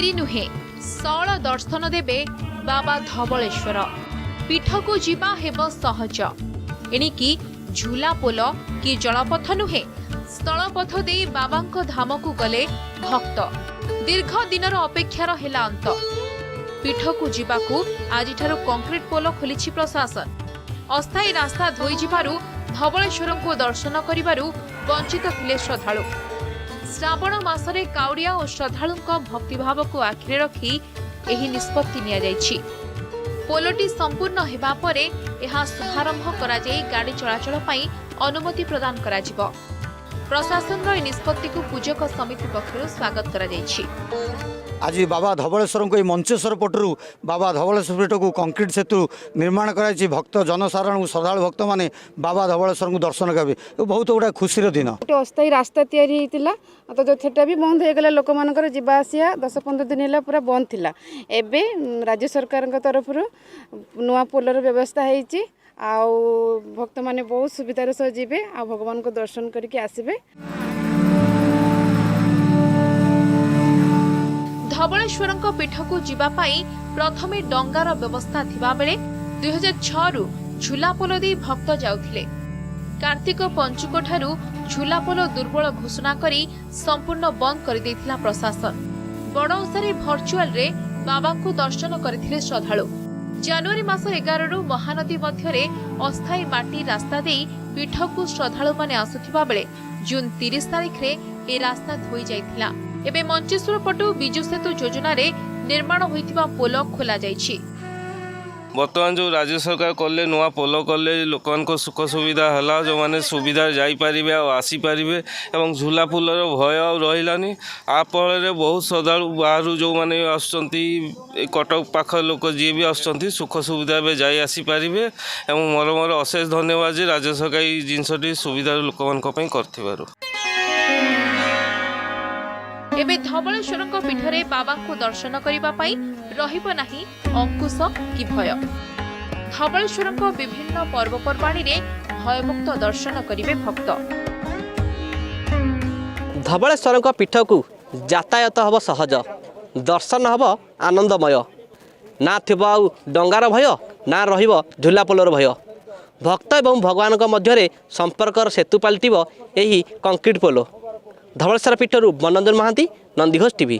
Dairy नुहे soul दर्शन देबे बाबा धवलेश्वर। पीठ को जीवा हेब सहज। एणिकी झूला पोल कि जलपथ नुहे स्थलपथ दे बाबांको धाम को गले भक्त। दीर्घ दिनर अपेक्षार हेला अंत। पीठ को जीवाकू आज कंक्रीट पोल खोली प्रशासन। अस्थायी रास्ता धोई जिबारु धवलेश्वर को दर्शन करिबारु वंचित थिले श्रद्धालु। श्रावण मासरे काउडिया और श्रद्धालुंक भक्तिभाव को आखिरे रखी एही निष्पत्ति निया जायछि। पोलटी संपूर्ण हेबा परे एहा शुभारंभ करा जाई गाड़ी चलाचल पई अनुमति प्रदान करा जिवो। प्रशासन रो निष्पत्ति को पूजक समिति पक्षरु स्वागत करा जायछि। आज बाबा धवलेश्वर को मंचेश्वर पटरू बाबा धवलेश्वर पीठ को कंक्रीट सेतु निर्माण कराई भक्त जनसाधारण श्रद्धालु भक्त माने बाबा धवलेश्वर को दर्शन करेंगे। बहुत गुड़ा खुशी दिन। अस्थायी रास्ता तैयारी होता तो जो सेटा भी बंद हो गला। लोक मानकर जीवा आसिया 10-15 दिन है पूरा बंद थिला। एबे राज्य सरकार तरफ नुआ पोलर व्यवस्था होती भक्त माने बहुत सुविधार सह जीवे आ भगवान को दर्शन करके आसबे। धवलेश्वर पीठ को जीवा पाई प्रथमे डंगार व्यवस्था थिबा बेले 2006 रु झूलापोल दे भक्त जाउथिले। कार्तिक पंचुक ठारू झूलापोल दुर्बल घोषणा करी संपूर्ण बंद कर देथिला प्रशासन। बड़ ओसारे भर्चुआल रे बाबा को दर्शन करथिले श्रद्धालु। जनवरी मास 11 रु महानदी मध्यरे अस्थायी माटी रास्ता दे पीठ को श्रद्धालु माने आसुथिबा बेले जून 30 तारिख रे ए रास्ता धोई जाइथिला। एबे मंचेश्वर पटु बिजु सेतु योजना रे निर्माण होइतिबा पोल खोला जाइछि। बर्तमान जो राज्य सरकार कले नुआ पोल कले लोक सुख सुविधा है जो मैंने सुविधा जापारे आसीपारे और झूला पुलर भय रही फल बहुत श्रद्धालु बाहर जो मैंने कटक पाख लोक जी भी आसुँच सुख सुविधा जा आसीपारे। मोर मोर अशेष धन्यवाद राज्य सरकार ये जिनसटी सुविधा लोक कर। एबे धवलेश्वर पीठरे बाबा को दर्शन करिबा पाई रहिबो नाही अंकुश कि भय। धवलेश्वर विभिन्न पर्वपर्वाणी रे भयमुक्त दर्शन करिवे भक्त। धवलेश्वर पीठ को यातायात हब सहज, दर्शन हब आनंदमय। ना थिबो आ डंगार भय ना रहिबो झूलापोलर भय। भक्त एवं भगवान मध्य संपर्कर सेतु पलटिबो एही कंक्रीट पोल। धवलेश्वर पीठरू मनोरंजन महांती, नंदीघोष टीवी।